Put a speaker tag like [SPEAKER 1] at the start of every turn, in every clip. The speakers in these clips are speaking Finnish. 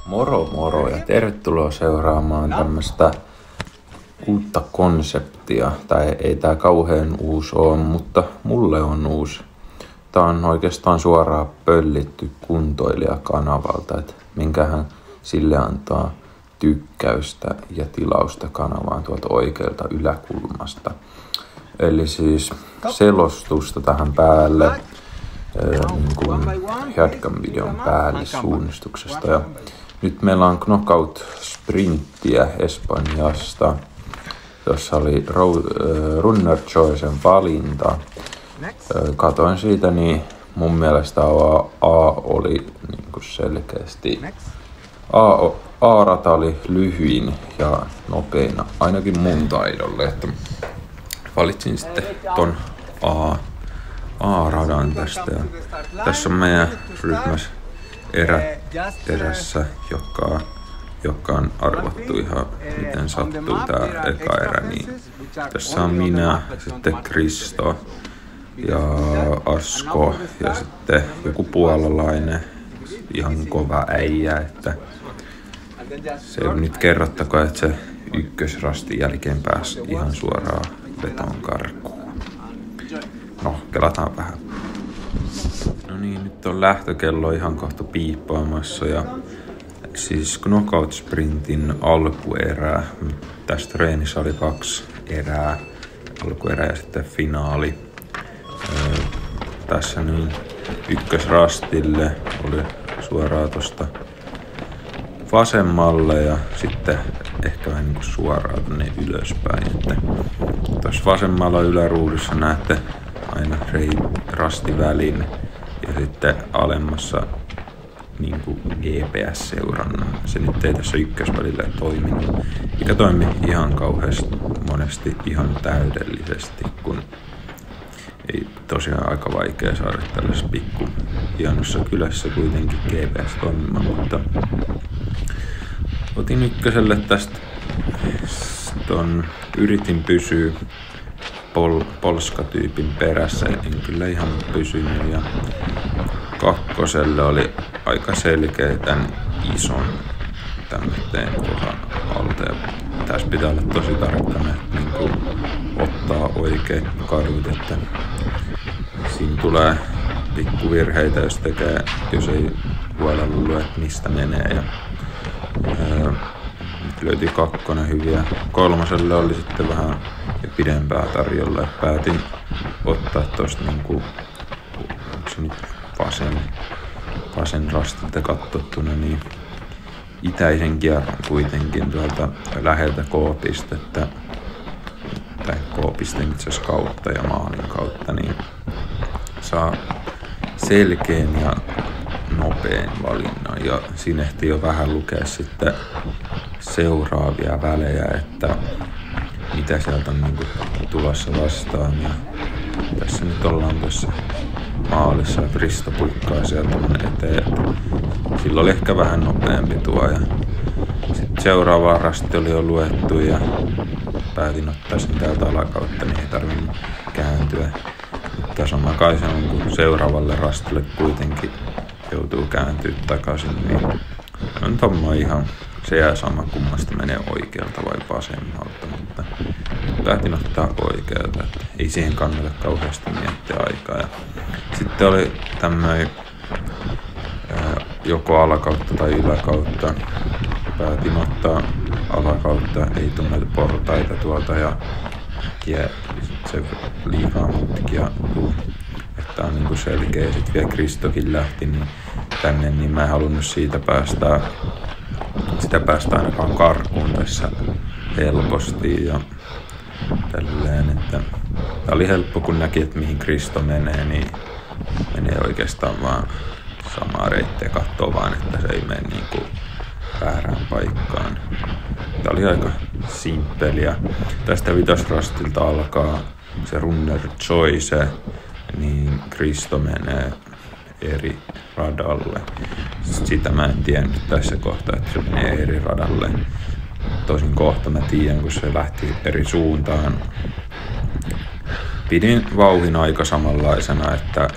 [SPEAKER 1] Moro moro ja tervetuloa seuraamaan tämmöstä uutta konseptia. Tai ei tää kauhean uusi oo, mutta mulle on uusi. Tää on oikeastaan suoraan pöllitty kuntoilijakanavalta, että minkähän sille antaa tykkäystä ja tilausta kanavaan tuolta oikealta yläkulmasta. Eli siis selostusta tähän päälle, niin kuin jatkan videon päälle suunnistuksesta. Ja nyt meillä on knockout-sprinttiä Espanjasta, jossa oli Runner Choicen valinta. Katoin siitä, niin mun mielestä A oli niin kuin selkeästi A-rata oli lyhyin ja nopein, ainakin mun taidolle, että valitsin sitten ton A-radan tästä. Ja tässä on meidän ryhmässä erässä, joka on arvattu ihan miten sattuu tää eka erä. Niin tässä on minä, sitten Kristo ja Asko ja sitten joku puolalainen, ihan kova äijä, että se on nyt kerrottakoon, että se ykkösrastin jälkeen pääsi ihan suoraan veton karkuun. No, kelataan vähän. No niin, nyt on lähtökello ihan kohta piippaamassa ja siis knockout sprintin alkuerää. Tästä treenissä oli 2 erää, alkuerä ja sitten finaali. Tässä niin ykkösrastille oli suoraan tosta vasemmalle ja sitten ehkä vähän niinku suoraan tonne ylöspäin. Tuossa vasemmalla yläruudussa näette aina rastivälin ja sitten alemmassa niinku GPS-seurannan. Se nyt ei tässä ykkösvälillä toiminut, mikä toimi ihan kauheasti monesti ihan täydellisesti, kun ei tosiaan aika vaikea saada tällaisessa pikku hienossa kylässä kuitenkin GPS toimimaan, mutta otin ykköselle tästä yritin pysyä polskatyypin perässä, en kyllä ihan pysynyt, ja kakkoselle oli aika selkeä tän ison tämmöteen kohan alta, ja tässä pitää olla tosi tarkkana, että niin ottaa oikein kadut, että siinä tulee pikkuvirheitä, jos ei huolella lue, että mistä menee. Ja löytyi 2 hyviä. 3 oli sitten vähän pidempää tarjolla. Päätin ottaa tosta niinku, onko se nyt vasen rastilta katsottuna, niin itäisen kierron kuitenkin tuolta läheltä K-pistettä, tai K-pisteen itse asiassa kautta ja maalin kautta, niin saa selkeän ja nopein valinnan. Ja siinä ehti jo vähän lukea sitten seuraavia välejä, että mitä sieltä on niinku tulossa vastaan. Ja tässä nyt ollaan tuossa maalissa ja Kristo pukkaa sieltä eteen. Sillä oli ehkä vähän nopeampi tuo. Ja sitten seuraava rasti oli jo luettu ja päätin ottaa sen täältä alakautta, niin ei tarvinnut kääntyä. Mutta sama kai se on, kun seuraavalle rastille kuitenkin joutuu kääntyä takaisin, niin on tommo ihan se jää sama kummasta menee oikealta vai vasemmalta, mutta päätin ottaa oikealta, että ei siihen kannata kauheasti miettiä aikaa. Ja sitten oli tämmöinen joko alakautta tai yläkautta. Päätin ottaa alakautta, ei tunne portaita tuolta ja se liikaa mutkia, että on niinku selkeä. Sitten vielä Kristokin lähti niin tänne, niin mä en halunnut siitä päästä ainakaan karkuun tässä helposti ja tälleen, että tää oli helppo, kun näki, että mihin Kristo menee, niin menee oikeastaan vaan samaa reittiä, kattoo vaan, että se ei mene niinku väärään paikkaan. Tää oli aika simppeliä. Tästä vitosrastilta alkaa se Runner Choice, niin Kristo menee eri radalle. Sitä mä en tiennyt tässä kohtaa, että se menee eri radalle. Tosin kohta mä tiedän, kun se lähti eri suuntaan. Pidin vauhin aika samanlaisena, että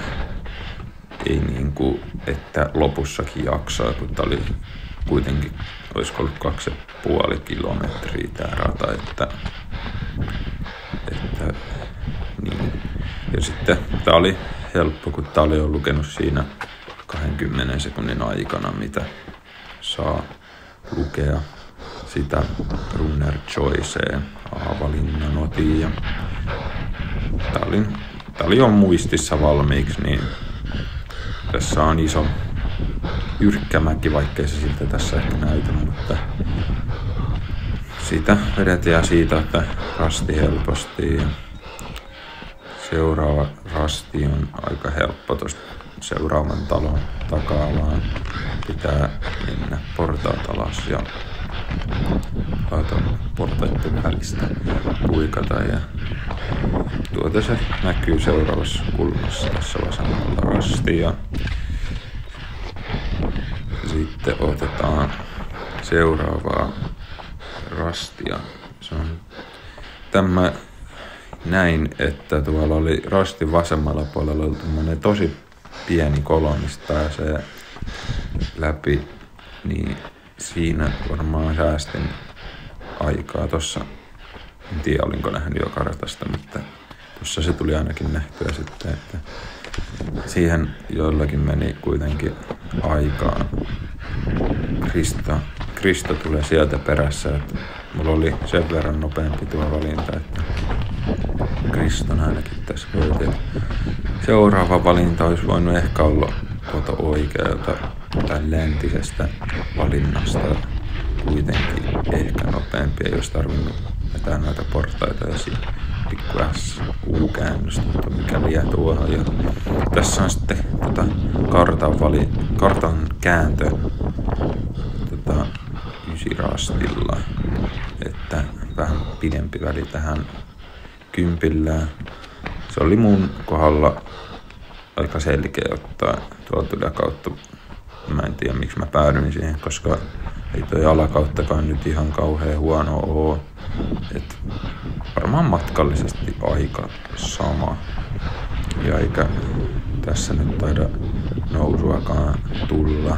[SPEAKER 1] ei niinku, että lopussakin jaksaa, kun tää oli kuitenkin olisiko ollut 2,5 kilometriä tää rata, että niin. Ja sitten tää oli helppo, kun tää oli jo lukenut siinä 20 sekunnin aikana, mitä saa lukea sitä Runner Choicea, A-valinnan otin. Ja tää oli jo muistissa valmiiksi, niin tässä on iso jyrkkämäki, vaikkei se siltä tässä ehkä näytä, mutta siitä vedetään siitä, että rasti helposti. Ja seuraava rasti on aika helppo tuosta seuraavan talon takaa, vaan pitää mennä portaat alas ja portaiden välistä puikata. Ja se näkyy seuraavassa kulmassa tässä vasemmalla rasti. Ja sitten otetaan seuraavaa rastia. Se on tämä näin, että tuolla oli rastin vasemmalla puolella ollut tämmönen tosi pieni kolo, mistä pääsee läpi, niin siinä varmaan säästin aikaa tossa. En tiedä, olinko nähnyt jo kartasta, mutta tuossa se tuli ainakin nähtyä sitten, että siihen joillakin meni kuitenkin aikaa. Krista tulee sieltä perässä, että mulla oli sen verran nopeampi tuo valinta, että Kriston ainakin tässä voitiin. Seuraava valinta olisi voinut ehkä olla tuota oikealta tai läntisestä valinnasta kuitenkin ehkä nopeampi, ei olisi tarvinnut vetää näitä portaita ja pikku U-käännöstä, mutta mikä vie tuohon. Ja tässä on sitten kartan kääntö ysirastilla, että vähän pidempi väli tähän 10. Se oli mun kohdalla aika selkeä ottaa tuolta yläkautta. Mä en tiedä miksi mä päädyin siihen, koska ei toi alakauttakaan nyt ihan kauhean huono oo. Et varmaan matkallisesti aika sama. Ja eikä tässä nyt taida nousuakaan tulla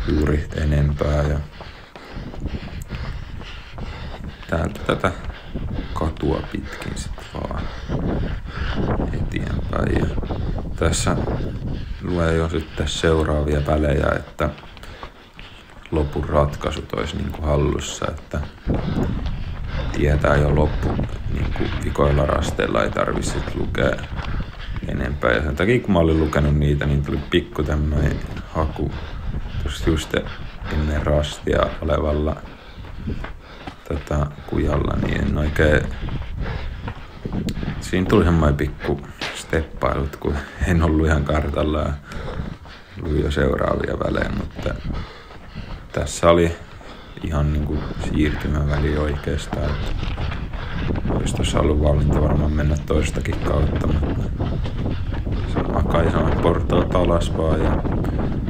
[SPEAKER 1] juuri enempää. Ja täältä tätä katua pitkin sitten vaan eteenpäin. Ja tässä lue jo sitten seuraavia välejä, että lopun ratkaisut olisi niinku hallussa, että tietää jo loppu niinku vikoilla rasteilla, ei tarvitse lukea enempää. Ja sen takia kun mä olin lukenut niitä, niin tuli pikku tämmöinen haku tuossa just ennen rastia olevalla kujalla, niin en oikein. Siinä tuli semmoinen pikku steppailut, kun en ollut ihan kartalla ja luin jo seuraavia välejä, mutta tässä oli ihan niinku siirtymäväli oikeastaan. Olisi tuossa ollut valinta varmaan mennä toistakin kautta, mutta se on portaat alas vaan. Ja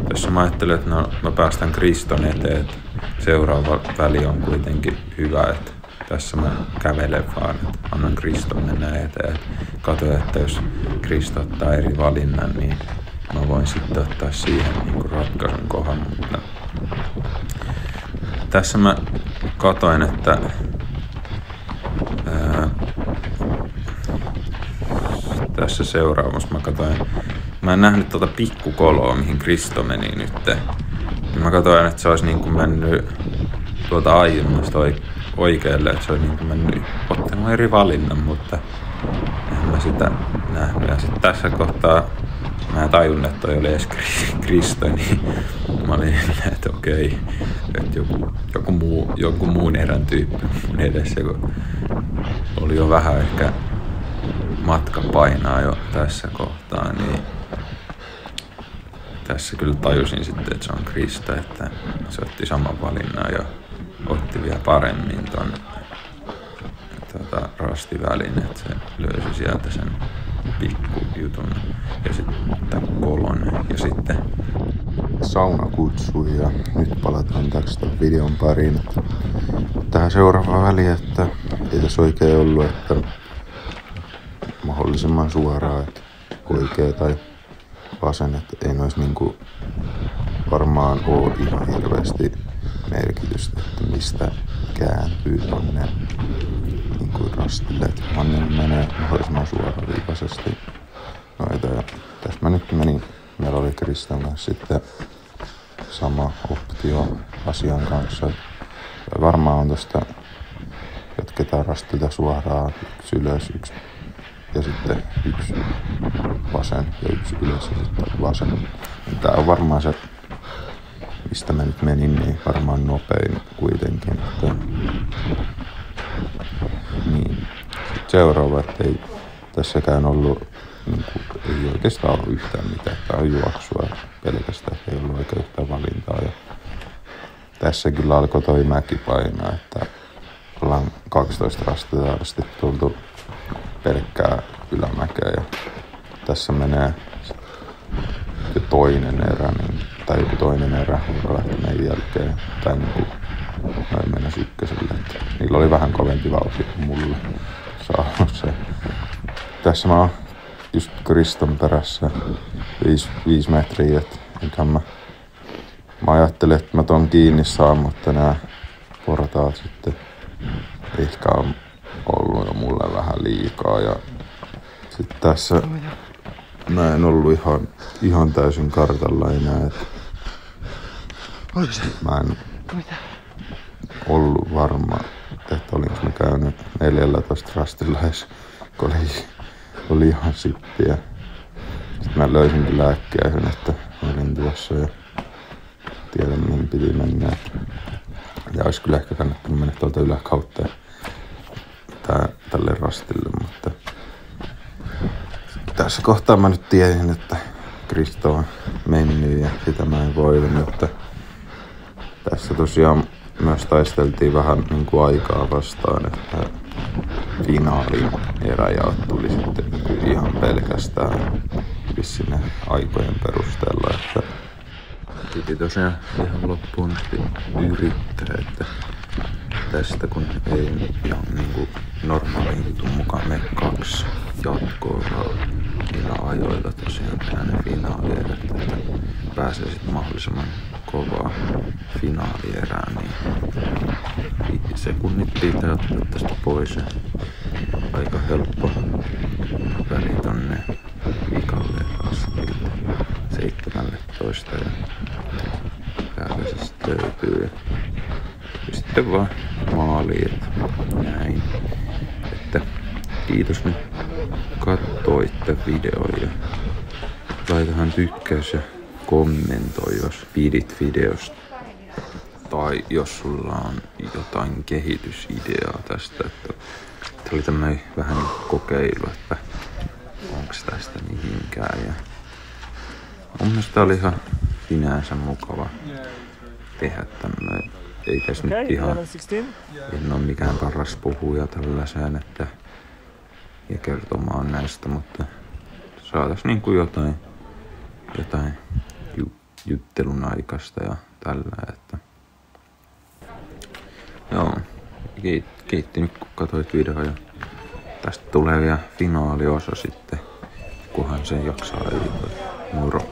[SPEAKER 1] tässä mä ajattelin, että mä päästän Kriston eteen, että seuraava väli on kuitenkin hyvä, että tässä mä kävelen vaan, että annan Kriston mennä eteen. Katsoin, että jos Kristo ottaa eri valinnan, niin mä voin sitten ottaa siihen niin ratkaisun kohan. Mutta tässä mä katoin, että tässä seuraavassa mä en nähnyt tuota pikkukoloa, mihin Kristo meni nyt. Mä katsoin, että se olisi niin kuin mennyt tuolta aiemmasta oikealle, että se olisi niin kuin mennyt ottanut eri valinnan, mutta en mä sitä nähnyt. Ja sitten tässä kohtaa mä en tajunnut, että toi oli edes Kristo, niin mä olin, että okei, että joku muun erän tyyppi mun edessä, kun oli jo vähän ehkä matka painaa jo tässä kohtaa, niin tässä kyllä tajusin sitten, että se on Krista, että se otti saman valinnan ja otti vielä paremmin ton rastivälin, että se löysi sieltä sen pikkujutun ja sitten kolon ja sitten saunakutsu. Ja nyt palataan tästä videon pariin tähän seuraavaan väliin, että ei tässä oikein ollut, että mahdollisimman suoraan, että oikea tai vasen, että ei nois niinku varmaan oo ihan hirveästi merkitystä, että mistä kääntyy tonne niin kuin rastille, että kunhan menee mahdollisimman suoraviivaisesti noita. Ja tässä mä nyt menin, meillä oli Kristan kanssa sitten sama optio asian kanssa. Varmaan on tosta, jatketaan rastilta suoraan, yksi ylös, yksi ja sitten yksi vasen ja yksi ylös ja sitten vasen. Tää on varmaan se, mistä mä nyt menin, niin varmaan nopein kuitenkin. Että niin. Seuraava, että ei tässäkään ollut, niin kuin, ei oikeastaan ollut yhtään mitään. Tää on juoksua pelkästään, ei ollut oikein yhtään valintaa. Ja tässä kyllä alkoi toi mäki painaa, että ollaan 12 rastetta asti tultu pelkkää ylämäkeä. Ja tässä menee jo toinen erä, niin, tai joku toinen erä, joka lähti meidän jälkeen. Tai niin kuin noin mennä ykköselle. Niillä oli vähän kovempi vauhti kuin mulla. Se. Tässä mä oon just Kriston perässä 5 metriä, että nythän mä ajattelin, että mä ton kiinni saan, mutta nää portaat sitten ehkä on ollut jo mulle vähän liikaa. Ja sit tässä mä en ollut ihan täysin kartalla enää, että mä en ollut varma, että olinko mä käynyt 14 rastilla edes, kun oli ihan sippiä. Sitten mä löysinkin lääkkiäisen, että olin tuossa ja tiedän mihin piti mennä. Ja olisi kyllä ehkä kannattanut mennä tuolta yläkautta tälle rastille, mutta tässä kohtaa mä nyt tiesin, että Kristo on mennyt ja sitä mä en voinut, että tässä tosiaan myös taisteltiin vähän niin kuin aikaa vastaan, että finaalin eräjaot tuli sitten niin kuin ihan pelkästään sinne aikojen perusteella, että piti tosiaan ihan loppuun yrittää, että tästä kun ei ihan niin kuin normaaliin jutun mukaan mene 2 jatkoa, niillä ajoilla tosiaan tehdään ne finaalierät, että pääsee sitten mahdollisimman kovaa finaalierää, niin sekunnit pitää ottaa tästä pois ja aika helppo väli tonne vikalle rastille 17 ja täältä se sitten löytyy ja sitten vaan maaliin, näin, että kiitos nyt katsoitte videon ja laitahan tykkäys ja kommentoi, jos pidit videosta. Tai jos sulla on jotain kehitysideaa tästä, että tää oli tämmönen vähän kokeilu, että onks tästä mihinkään. Ja mun mielestä tää oli ihan sinänsä mukava tehdä tämmönen. Ei tässä nyt ihan, en oo mikään paras puhuja tällaiseen, että ja kertomaan näistä, mutta saatais niinku jotain juttelun aikaista ja tällä, että joo, kiitti nyt kun katsoit videoa ja tästä tulee vielä finaaliosa sitten, kunhan sen jaksaa editoida. Moro!